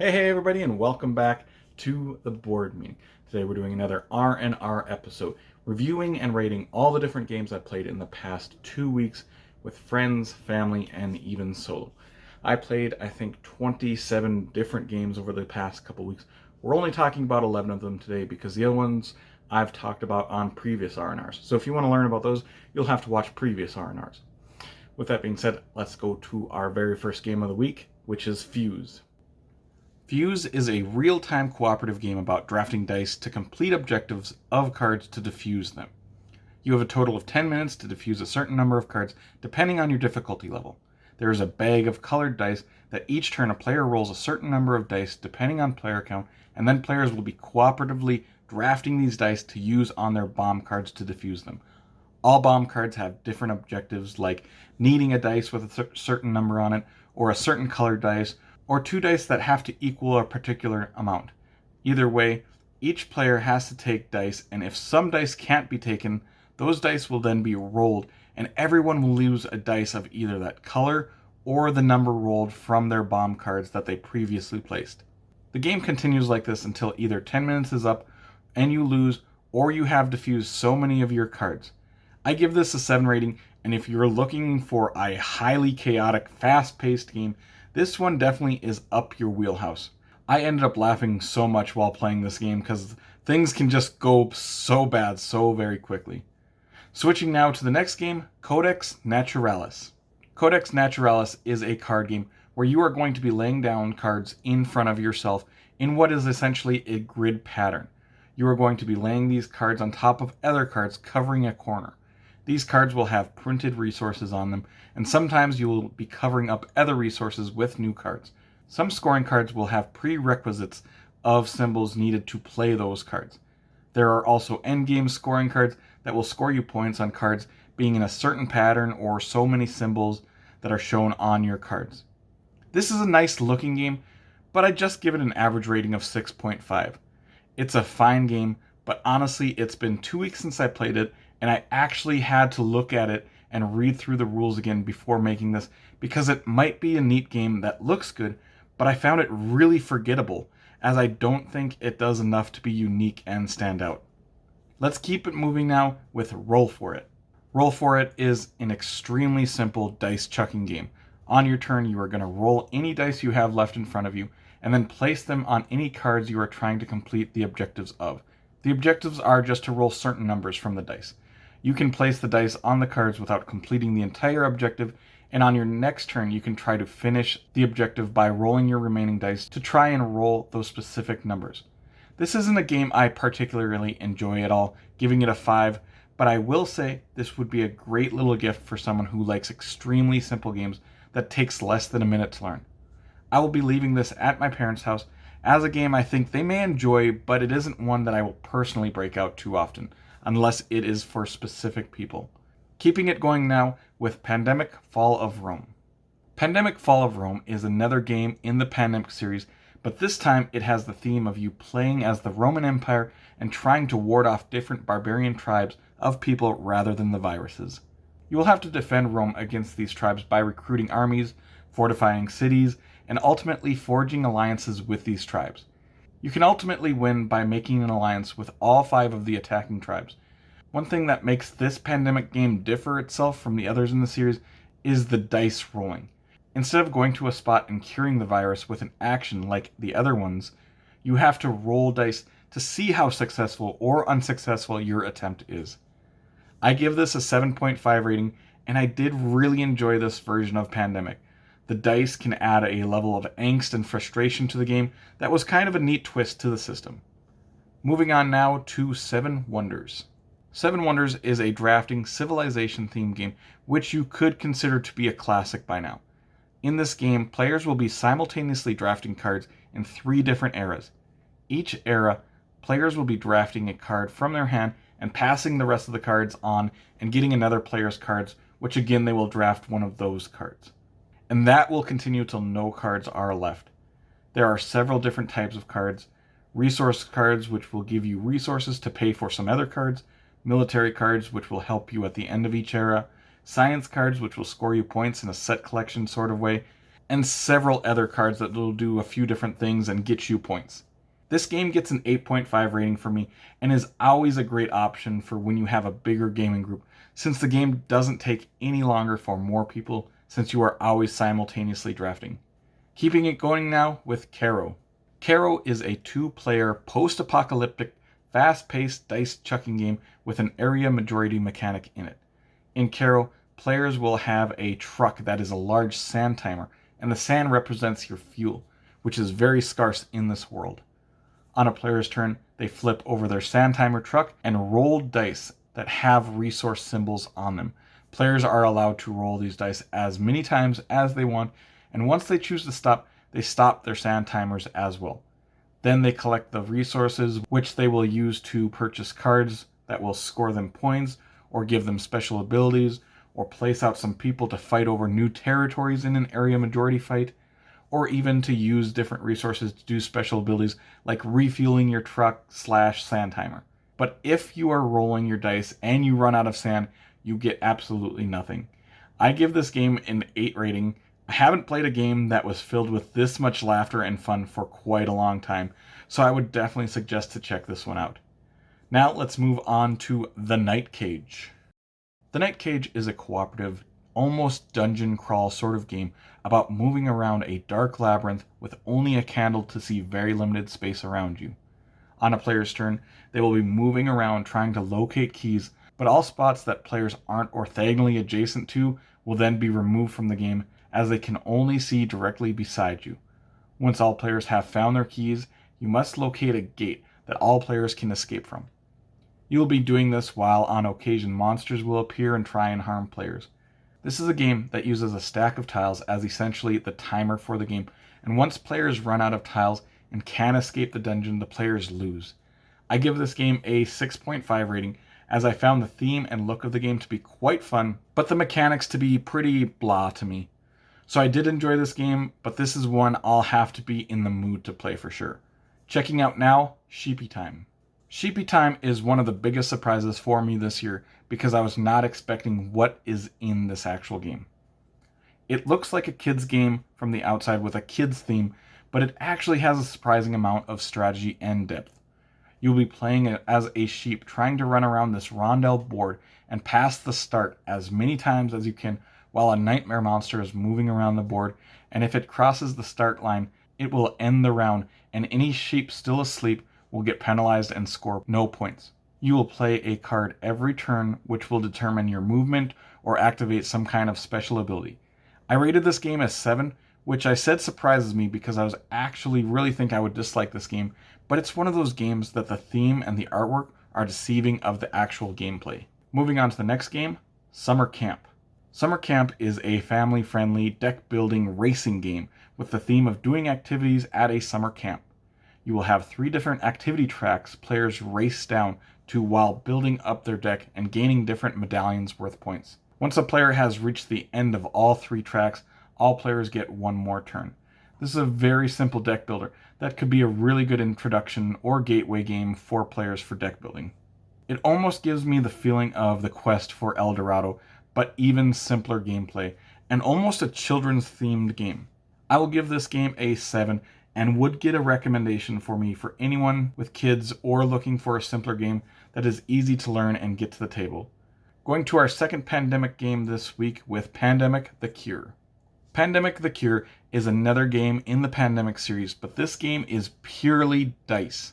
Hey everybody, and welcome back to the board meeting. Today we're doing another R&R episode, reviewing and rating all the different games I played in the past 2 weeks with friends, family, and even solo. I played, I think, 27 different games over the past couple weeks. We're only talking about 11 of them today because the other ones I've talked about on previous R&Rs. So if you want to learn about those, you'll have to watch previous R&Rs. With that being said, let's go to our very first game of the week, which is Fuse. Fuse is a real-time cooperative game about drafting dice to complete objectives of cards to defuse them. You have a total of 10 minutes to defuse a certain number of cards depending on your difficulty level. There is a bag of colored dice that each turn a player rolls a certain number of dice depending on player count, and then players will be cooperatively drafting these dice to use on their bomb cards to defuse them. All bomb cards have different objectives, like needing a dice with a certain number on it, or a certain colored dice, or 2 dice that have to equal a particular amount. Either way, each player has to take dice, and if some dice can't be taken, those dice will then be rolled, and everyone will lose a dice of either that color or the number rolled from their bomb cards that they previously placed. The game continues like this until either 10 minutes is up and you lose, or you have defused so many of your cards. I give this a 7 rating, and if you're looking for a highly chaotic, fast-paced game, this one definitely is up your wheelhouse. I ended up laughing so much while playing this game because things can just go so bad so very quickly. Switching now to the next game, Codex Naturalis. Codex Naturalis is a card game where you are going to be laying down cards in front of yourself in what is essentially a grid pattern. You are going to be laying these cards on top of other cards covering a corner. These cards will have printed resources on them, and sometimes you will be covering up other resources with new cards. Some scoring cards will have prerequisites of symbols needed to play those cards. There are also endgame scoring cards that will score you points on cards being in a certain pattern or so many symbols that are shown on your cards. This is a nice looking game, but I just give it an average rating of 6.5. It's a fine game, but honestly, it's been 2 weeks since I played it, and I actually had to look at it and read through the rules again before making this, because it might be a neat game that looks good, but I found it really forgettable, as I don't think it does enough to be unique and stand out. Let's keep it moving now with Roll For It. Roll For It is an extremely simple dice chucking game. On your turn, you are going to roll any dice you have left in front of you, and then place them on any cards you are trying to complete the objectives of. The objectives are just to roll certain numbers from the dice. You can place the dice on the cards without completing the entire objective, and on your next turn you can try to finish the objective by rolling your remaining dice to try and roll those specific numbers. This isn't a game I particularly enjoy at all, giving it a 5, but I will say this would be a great little gift for someone who likes extremely simple games that takes less than a minute to learn. I will be leaving this at my parents' house as a game I think they may enjoy, but it isn't one that I will personally break out too often, unless it is for specific people. Keeping it going now with Pandemic Fall of Rome. Pandemic Fall of Rome is another game in the Pandemic series, but this time it has the theme of you playing as the Roman Empire and trying to ward off different barbarian tribes of people rather than the viruses. You will have to defend Rome against these tribes by recruiting armies, fortifying cities, and ultimately forging alliances with these tribes. You can ultimately win by making an alliance with all 5 of the attacking tribes. One thing that makes this Pandemic game differ itself from the others in the series is the dice rolling. Instead of going to a spot and curing the virus with an action like the other ones, you have to roll dice to see how successful or unsuccessful your attempt is. I give this a 7.5 rating, and I did really enjoy this version of Pandemic. The dice can add a level of angst and frustration to the game that was kind of a neat twist to the system. Moving on now to Seven Wonders. Seven Wonders is a drafting civilization themed game which you could consider to be a classic by now. In this game, players will be simultaneously drafting cards in 3 different eras. Each era, players will be drafting a card from their hand and passing the rest of the cards on and getting another player's cards, which again they will draft one of those cards. And that will continue till no cards are left. There are several different types of cards. Resource cards, which will give you resources to pay for some other cards. Military cards, which will help you at the end of each era. Science cards, which will score you points in a set collection sort of way. and several other cards that will do a few different things and get you points. This game gets an 8.5 rating for me and is always a great option for when you have a bigger gaming group, since the game doesn't take any longer for more people since you are always simultaneously drafting. Keeping it going now with Kero. Kero is a 2-player post-apocalyptic fast-paced dice chucking game with an area majority mechanic in it. In Kero, players will have a truck that is a large sand timer, and the sand represents your fuel, which is very scarce in this world. On a player's turn, they flip over their sand timer truck and roll dice that have resource symbols on them. Players are allowed to roll these dice as many times as they want, and once they choose to stop, they stop their sand timers as well. Then they collect the resources, which they will use to purchase cards that will score them points, or give them special abilities, or place out some people to fight over new territories in an area majority fight, or even to use different resources to do special abilities like refueling your truck/sand timer. But if you are rolling your dice and you run out of sand, you get absolutely nothing. I give this game an 8 rating. I haven't played a game that was filled with this much laughter and fun for quite a long time, so I would definitely suggest to check this one out. Now let's move on to The Night Cage. The Night Cage is a cooperative, almost dungeon crawl sort of game about moving around a dark labyrinth with only a candle to see very limited space around you. On a player's turn, they will be moving around trying to locate keys, but all spots that players aren't orthogonally adjacent to will then be removed from the game, as they can only see directly beside you. Once all players have found their keys, you must locate a gate that all players can escape from. You will be doing this while on occasion monsters will appear and try and harm players. This is a game that uses a stack of tiles as essentially the timer for the game, and once players run out of tiles and can't escape the dungeon, the players lose. I give this game a 6.5 rating, as I found the theme and look of the game to be quite fun, but the mechanics to be pretty blah to me. So I did enjoy this game, but this is one I'll have to be in the mood to play for sure. Checking out now, Sheepy Time. Sheepy Time is one of the biggest surprises for me this year because I was not expecting what is in this actual game. It looks like a kid's game from the outside with a kid's theme, but it actually has a surprising amount of strategy and depth. You'll be playing as a sheep trying to run around this rondel board and pass the start as many times as you can while a nightmare monster is moving around the board, and if it crosses the start line, it will end the round, and any sheep still asleep will get penalized and score no points. You will play a card every turn which will determine your movement or activate some kind of special ability. I rated this game as 7, which I said surprises me because I was actually really think I would dislike this game, but it's one of those games that the theme and the artwork are deceiving of the actual gameplay. Moving on to the next game, Summer Camp. Summer Camp is a family-friendly deck-building racing game with the theme of doing activities at a summer camp. You will have 3 different activity tracks players race down to while building up their deck and gaining different medallions worth points. Once a player has reached the end of all 3 tracks, all players get 1 more turn. This is a very simple deck builder that could be a really good introduction or gateway game for players for deck building. It almost gives me the feeling of the quest for El Dorado, but even simpler gameplay, and almost a children's themed game. I will give this game a 7, and would get a recommendation for me for anyone with kids or looking for a simpler game that is easy to learn and get to the table. Going to our second pandemic game this week with Pandemic: The Cure. Pandemic: The Cure is another game in the Pandemic series, but this game is purely dice.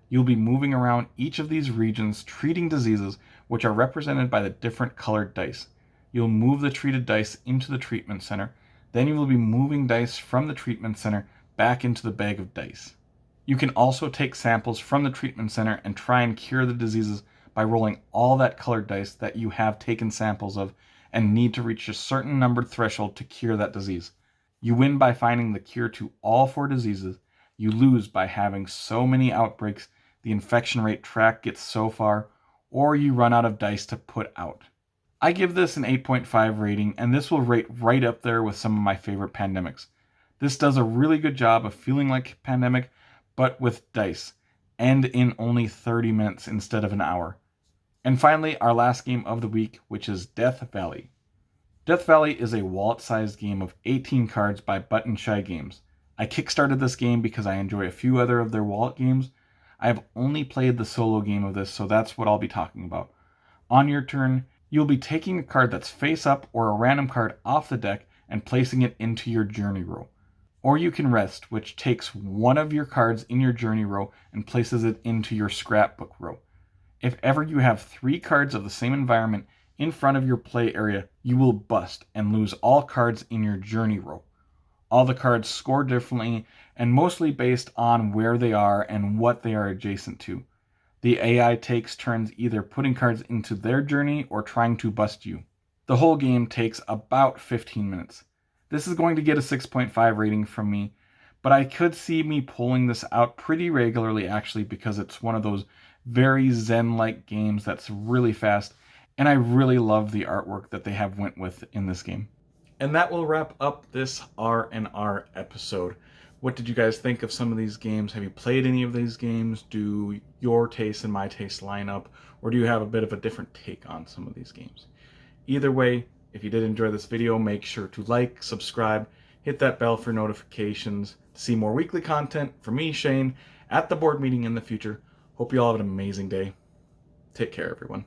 You'll be moving around each of these regions treating diseases which are represented by the different colored dice. You'll move the treated dice into the treatment center, then you will be moving dice from the treatment center back into the bag of dice. You can also take samples from the treatment center and try and cure the diseases by rolling all that colored dice that you have taken samples of and need to reach a certain numbered threshold to cure that disease. You win by finding the cure to all 4 diseases. You lose by having so many outbreaks the infection rate track gets so far, or you run out of dice to put out. I give this an 8.5 rating, and this will rate right up there with some of my favorite pandemics. This does a really good job of feeling like Pandemic, but with dice, and in only 30 minutes instead of an hour. And finally, our last game of the week, which is Death Valley. Death Valley is a wallet-sized game of 18 cards by Button Shy Games. I kickstarted this game because I enjoy a few other of their wallet games. I have only played the solo game of this, so that's what I'll be talking about. On your turn, you'll be taking a card that's face up or a random card off the deck and placing it into your journey row. Or you can rest, which takes one of your cards in your journey row and places it into your scrapbook row. If ever you have 3 cards of the same environment in front of your play area, you will bust and lose all cards in your journey row. All the cards score differently and mostly based on where they are and what they are adjacent to. The AI takes turns either putting cards into their journey or trying to bust you. The whole game takes about 15 minutes. This is going to get a 6.5 rating from me, but I could see me pulling this out pretty regularly actually, because it's one of those very zen-like games that's really fast, and I really love the artwork that they have went with in this game. And that will wrap up this R&R episode. What did you guys think of some of these games? Have you played any of these games? Do your taste and my taste line up? Or do you have a bit of a different take on some of these games? Either way, if you did enjoy this video, make sure to like, subscribe, hit that bell for notifications to see more weekly content from me, Shane, at the board meeting in the future. Hope you all have an amazing day. Take care, everyone.